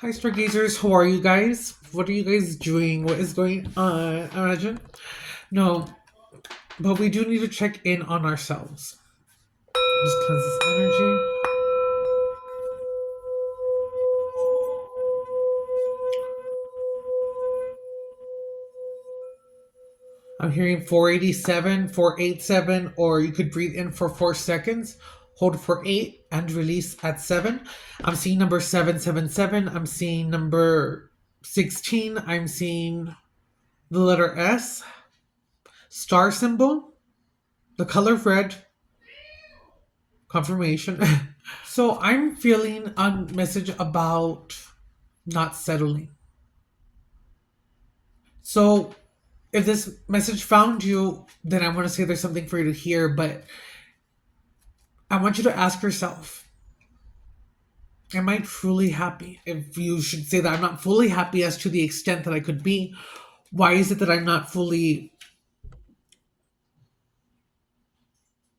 Hi, Stargazers. How are you guys? What are you guys doing? What is going on? Imagine. No, but we do need to check in on ourselves. Just cleanse this energy. I'm hearing 487, 487, or you could breathe in for 4 seconds, hold for 8, and release at 7. I'm seeing number 777. I'm seeing number 16. I'm seeing the letter S, star symbol, the color red, confirmation. So I'm feeling a message about not settling. So if this message found you, then I want to say there's something for you to hear, but I want you to ask yourself, am I truly happy? If you should say that I'm not fully happy as to the extent that I could be, why is it that I'm not fully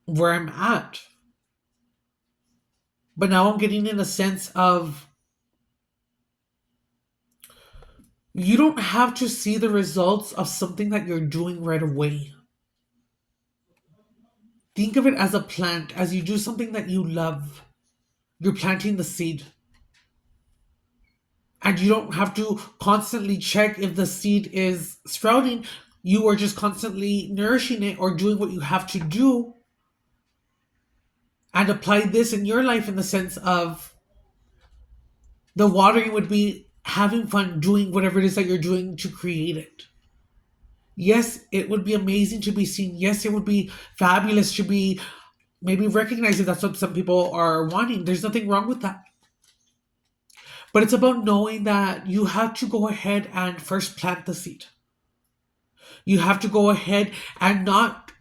where I'm at? But now I'm getting in a sense of you don't have to see the results of something that you're doing right away. Think of it as a plant. As you do something that you love, you're planting the seed. And you don't have to constantly check if the seed is sprouting. You are just constantly nourishing it or doing what you have to do and apply this in your life in the sense of the watering would be having fun doing whatever it is that you're doing to create it. Yes, it would be amazing to be seen. Yes, it would be fabulous to be maybe recognized if that's what some people are wanting. There's nothing wrong with that. But it's about knowing that you have to go ahead and first plant the seed. You have to go ahead and not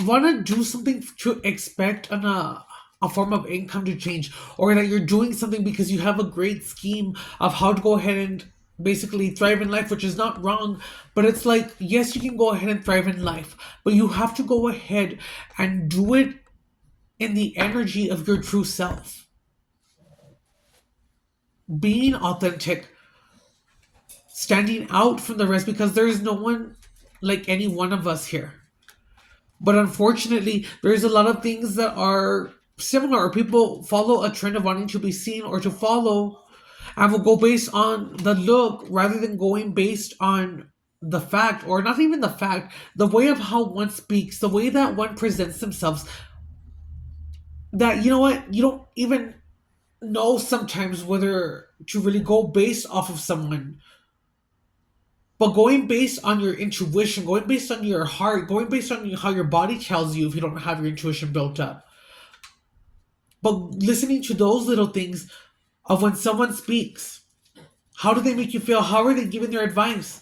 want to do something to expect a form of income to change, or that you're doing something because you have a great scheme of how to go ahead and basically thrive in life, which is not wrong. But it's like, yes, you can go ahead and thrive in life, but you have to go ahead and do it in the energy of your true self, being authentic, standing out from the rest, because there is no one like any one of us here. But unfortunately, there's a lot of things that are similar, or people follow a trend of wanting to be seen or to follow and will go based on the look rather than going based on the fact, or not even the fact, the way of how one speaks, the way that one presents themselves. That, you know what, you don't even know sometimes whether to really go based off of someone, but going based on your intuition, going based on your heart, going based on how your body tells you if you don't have your intuition built up. But listening to those little things of when someone speaks, how do they make you feel? How are they giving their advice?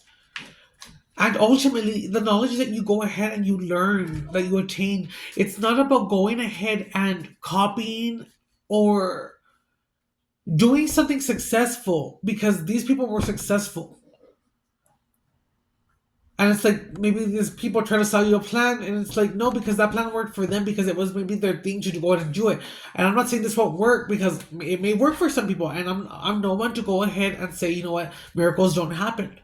And ultimately, the knowledge that you go ahead and you learn, that you attain, it's not about going ahead and copying or doing something successful because these people were successful. And it's like maybe these people try to sell you a plan, and it's like no, because that plan worked for them because it was maybe their thing to go ahead and do it. And I'm not saying this won't work because it may work for some people, and I'm no one to go ahead and say, you know what, miracles don't happen.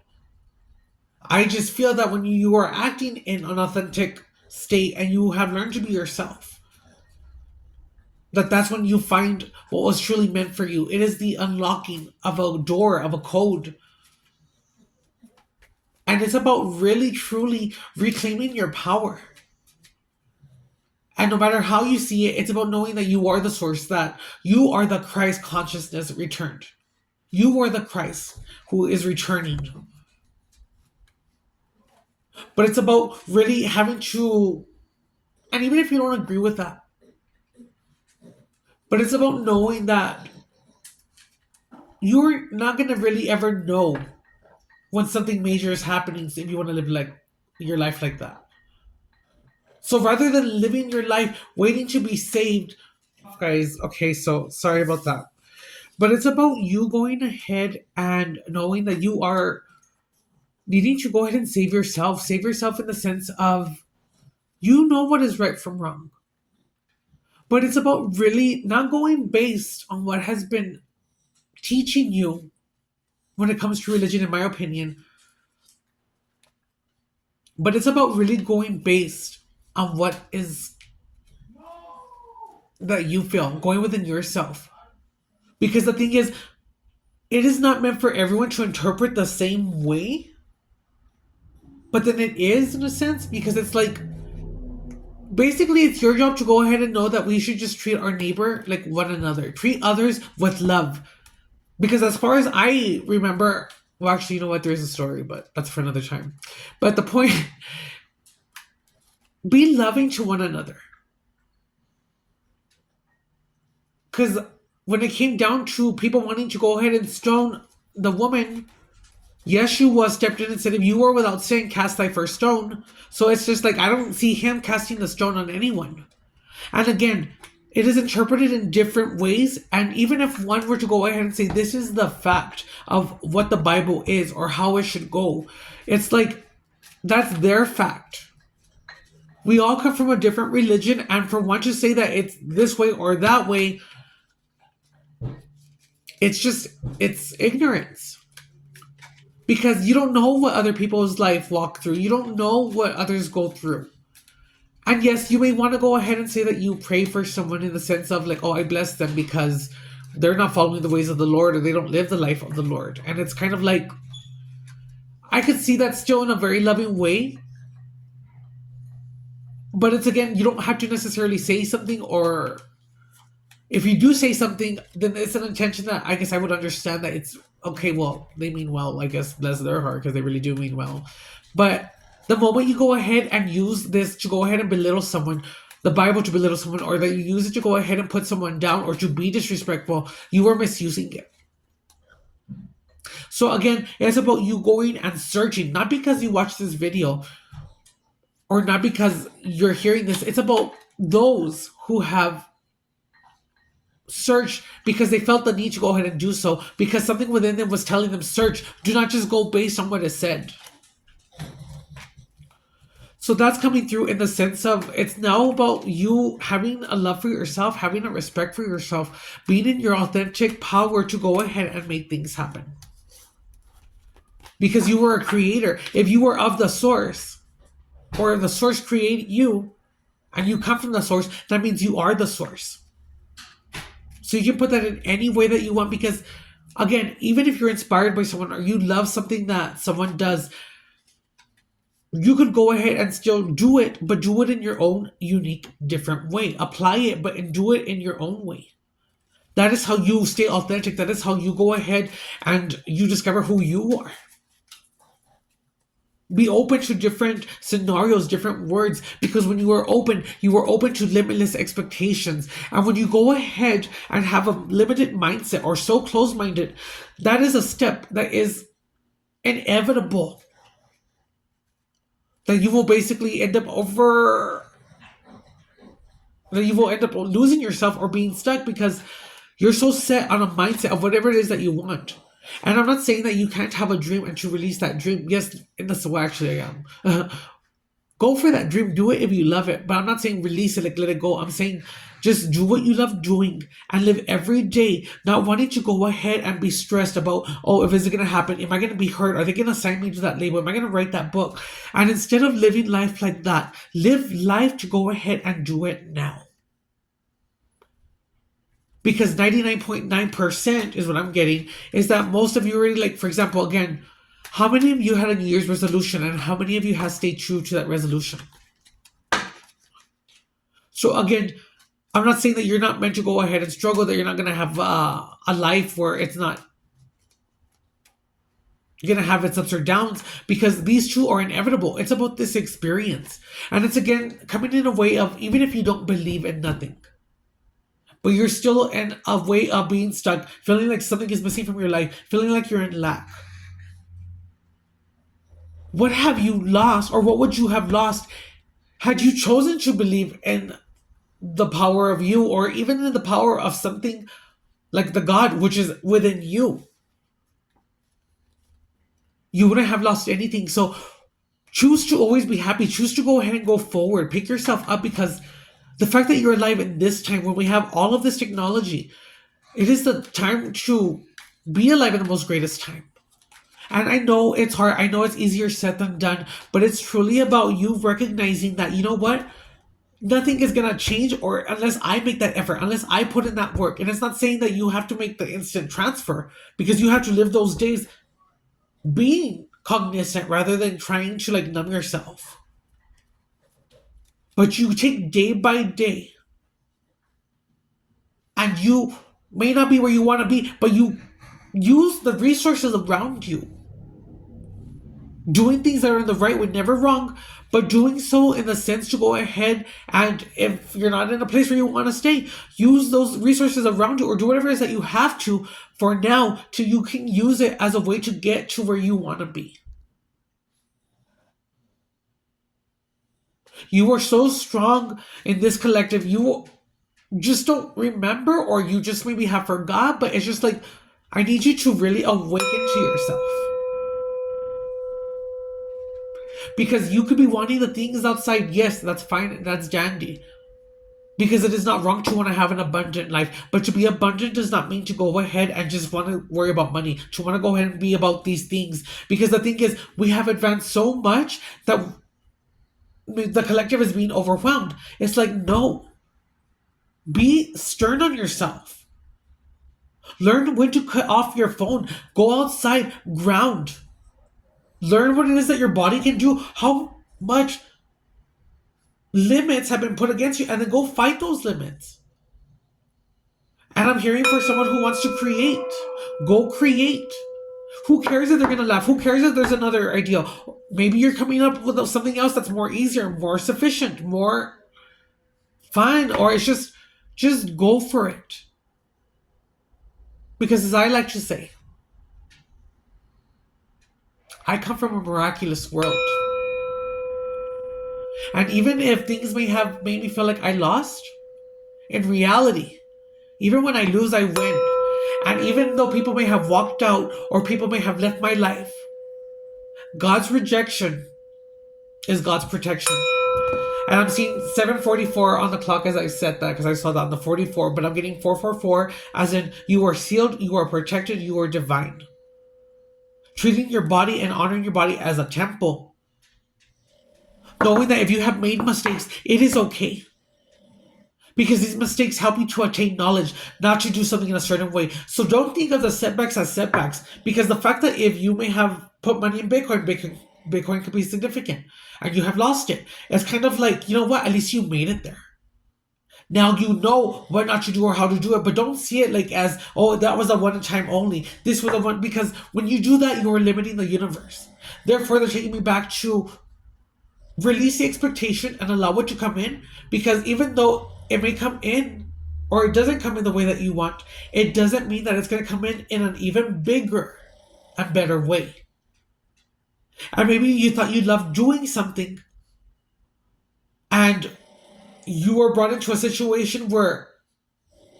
I just feel that when you are acting in an authentic state and you have learned to be yourself, that's when you find what was truly meant for you. It is the unlocking of a door, of a code. And it's about really truly reclaiming your power. And no matter how you see it, it's about knowing that you are the source, that you are the Christ consciousness returned. You are the Christ who is returning. But it's about really having to, and even if you don't agree with that, but it's about knowing that you're not going to really ever know when something major is happening if you want to live like your life like that. So rather than living your life waiting to be saved, guys, okay, so sorry about that. But it's about you going ahead and knowing that you are needing to go ahead and save yourself. Save yourself in the sense of you know what is right from wrong. But it's about really not going based on what has been teaching you when it comes to religion, in my opinion, but it's about really going based on what is that you feel, going within yourself. Because the thing is, it is not meant for everyone to interpret the same way, but then it is in a sense because it's like basically it's your job to go ahead and know that we should just treat our neighbor like one another, treat others with love. Because as far as I remember, well, actually, you know what? There is a story, but that's for another time. But the point, be loving to one another. Because when it came down to people wanting to go ahead and stone the woman, Yeshua stepped in and said, if you are without sin, cast thy first stone. So it's just like, I don't see him casting the stone on anyone. And again, it is interpreted in different ways. And even if one were to go ahead and say, this is the fact of what the Bible is or how it should go, it's like, that's their fact. We all come from a different religion. And for one to say that it's this way or that way, it's ignorance. Because you don't know what other people's life walk through. You don't know what others go through. And yes, you may want to go ahead and say that you pray for someone in the sense of like, oh, I bless them because they're not following the ways of the Lord or they don't live the life of the Lord. And it's kind of like, I could see that still in a very loving way. But it's again, you don't have to necessarily say something, or if you do say something, then it's an intention that I guess I would understand that it's okay. Well, they mean well, I guess, bless their heart, because they really do mean well. But the moment you go ahead and use this to go ahead and belittle someone, the Bible to belittle someone, or that you use it to go ahead and put someone down or to be disrespectful, you are misusing it. So again, it's about you going and searching, not because you watched this video or not because you're hearing this. It's about those who have searched because they felt the need to go ahead and do so because something within them was telling them search. Do not just go based on what is said. So that's coming through in the sense of it's now about you having a love for yourself, having a respect for yourself, being in your authentic power to go ahead and make things happen. Because you were a creator. If you were of the source, or the source created you, and you come from the source, that means you are the source. So you can put that in any way that you want because, again, even if you're inspired by someone or you love something that someone does, you could go ahead and still do it, but do it in your own unique, different way. Apply it, but do it in your own way. That is how you stay authentic. That is how you go ahead and you discover who you are. Be open to different scenarios, different words, because when you are open to limitless expectations. And when you go ahead and have a limited mindset or so close-minded, that is a step that is inevitable. That you will basically end up losing yourself or being stuck because you're so set on a mindset of whatever it is that you want. And I'm not saying that you can't have a dream and to release that dream. Yes, and that's what actually I am. Go for that dream. Do it if you love it. But I'm not saying release it, like let it go. I'm saying just do what you love doing and live every day, not wanting to go ahead and be stressed about, oh, if is it going to happen? Am I going to be hurt? Are they going to assign me to that label? Am I going to write that book? And instead of living life like that, live life to go ahead and do it now. Because 99.9% is what I'm getting, is that most of you already, like, for example, again, how many of you had a New Year's resolution and how many of you have stayed true to that resolution? So again, I'm not saying that you're not meant to go ahead and struggle, that you're not going to have a life where it's not going to have its ups or downs, because these two are inevitable. It's about this experience. And it's again coming in a way of, even if you don't believe in nothing, but you're still in a way of being stuck, feeling like something is missing from your life, feeling like you're in lack. What have you lost, or what would you have lost had you chosen to believe in the power of you, or even in the power of something like the God which is within you? You wouldn't have lost anything. So choose to always be happy. Choose to go ahead and go forward. Pick yourself up, because the fact that you're alive in this time when we have all of this technology, it is the time to Be alive in the most greatest time. And I know it's hard. I know it's easier said than done, but it's truly about you recognizing that, you know what? Nothing is going to change or unless I make that effort, unless I put in that work. And it's not saying that you have to make the instant transfer because you have to live those days being cognizant rather than trying to like numb yourself. But you take day by day and you may not be where you want to be, but you use the resources around you. Doing things that are in the right way, never wrong, but doing so in the sense to go ahead and if you're not in a place where you want to stay, use those resources around you or do whatever it is that you have to for now till you can use it as a way to get to where you want to be. You are so strong in this collective. You just don't remember or you just maybe have forgot, but it's just like I need you to really awaken to yourself. Because you could be wanting the things outside. Yes, that's fine. That's dandy. Because it is not wrong to want to have an abundant life. But to be abundant does not mean to go ahead and just want to worry about money. To want to go ahead and be about these things. Because the thing is, we have advanced so much that the collective is being overwhelmed. It's like, no. Be stern on yourself. Learn when to cut off your phone. Go outside. Ground. Learn what it is that your body can do. How much limits have been put against you, and then go fight those limits. And I'm hearing for someone who wants to create. Go create. Who cares if they're going to laugh? Who cares if there's another idea? Maybe you're coming up with something else that's more easier, more sufficient, more fun, or it's just go for it. Because as I like to say, I come from a miraculous world. And even if things may have made me feel like I lost, in reality, even when I lose, I win. And even though people may have walked out or people may have left my life, God's rejection is God's protection. And I'm seeing 744 on the clock as I said that because I saw that on the 44, but I'm getting 444 as in you are sealed, you are protected, you are divine. Treating your body and honoring your body as a temple. Knowing that if you have made mistakes, it is okay. Because these mistakes help you to attain knowledge, not to do something in a certain way. So don't think of the setbacks as setbacks. Because the fact that if you may have put money in Bitcoin could be significant. And you have lost it. It's kind of like, you know what? At least you made it there. Now you know what not to do or how to do it. But don't see it like as, oh, that was a one time only. This was a one. Because when you do that, you are limiting the universe. Therefore, they're taking me back to release the expectation and allow it to come in. Because even though it may come in or it doesn't come in the way that you want, it doesn't mean that it's going to come in an even bigger and better way. And maybe you thought you loved doing something and you were brought into a situation where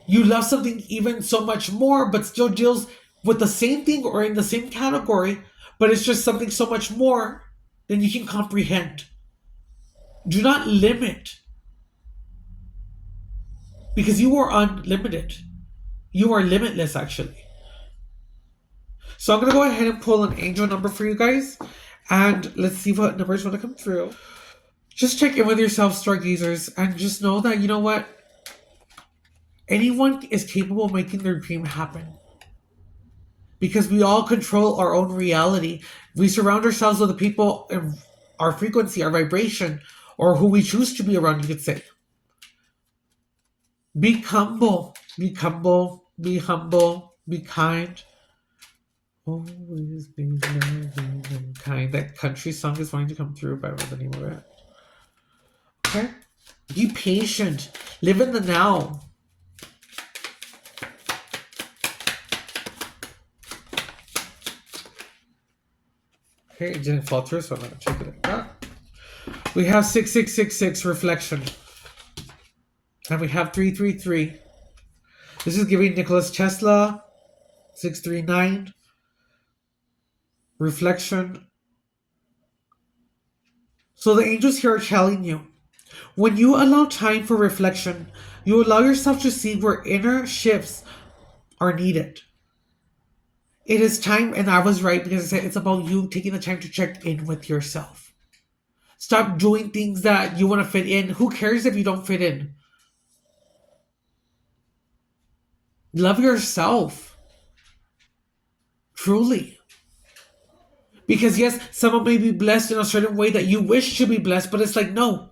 you love something even so much more but still deals with the same thing or in the same category, but it's just something so much more than you can comprehend. Do not limit. Because you are unlimited. You are limitless, actually. So I'm going to go ahead and pull an angel number for you guys. And let's see what numbers want to come through. Just check in with yourself, stargazers. And just know that, you know what? Anyone is capable of making their dream happen. Because we all control our own reality. We surround ourselves with the people in our frequency, our vibration, or who we choose to be around, you could say. Be humble. Be humble. Be humble. Be kind. Always be loving and kind. That country song is going to come through, if I remember the name of it. Okay? Be patient. Live in the now. Okay, it didn't fall through, so I'm going to check it like that. We have 6666 reflection. And we have 333. This is giving Nicholas Tesla 639. Reflection. So the angels here are telling you, when you allow time for reflection, you allow yourself to see where inner shifts are needed. It is time, and I was right because I said it's about you taking the time to check in with yourself. Stop doing things that you want to fit in. Who cares if you don't fit in? Love yourself. Truly. Because yes, someone may be blessed in a certain way that you wish to be blessed, but it's like, no,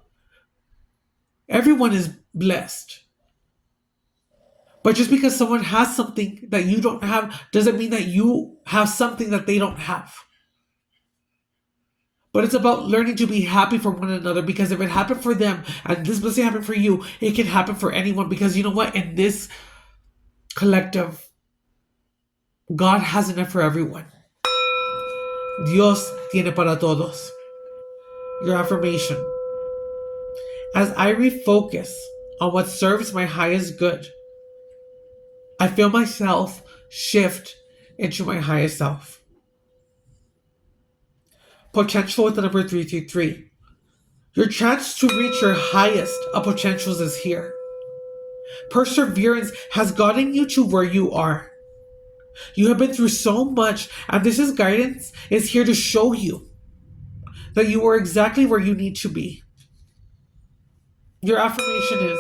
everyone is blessed. But just because someone has something that you don't have doesn't mean that you have something that they don't have. But it's about learning to be happy for one another, because if it happened for them and this blessing happened for you, it can happen for anyone. Because you know what? In this collective, God has enough for everyone. Dios tiene para todos. Your affirmation. As I refocus on what serves my highest good, I feel myself shift into my highest self. Potential with the number 333. Your chance to reach your highest of potentials is here. Perseverance has gotten you to where you are. You have been through so much, and this is guidance is here to show you that you are exactly where you need to be. Your affirmation is,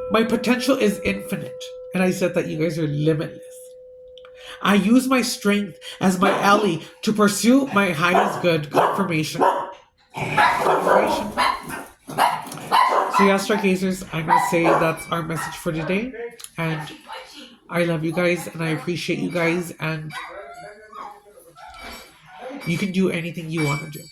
my potential is infinite. And I said that you guys are limitless. I use my strength as my ally to pursue my highest good. Confirmation. Confirmation. So yeah, stargazers, I'm going to say that's our message for today. And I love you guys and I appreciate you guys. And you can do anything you want to do.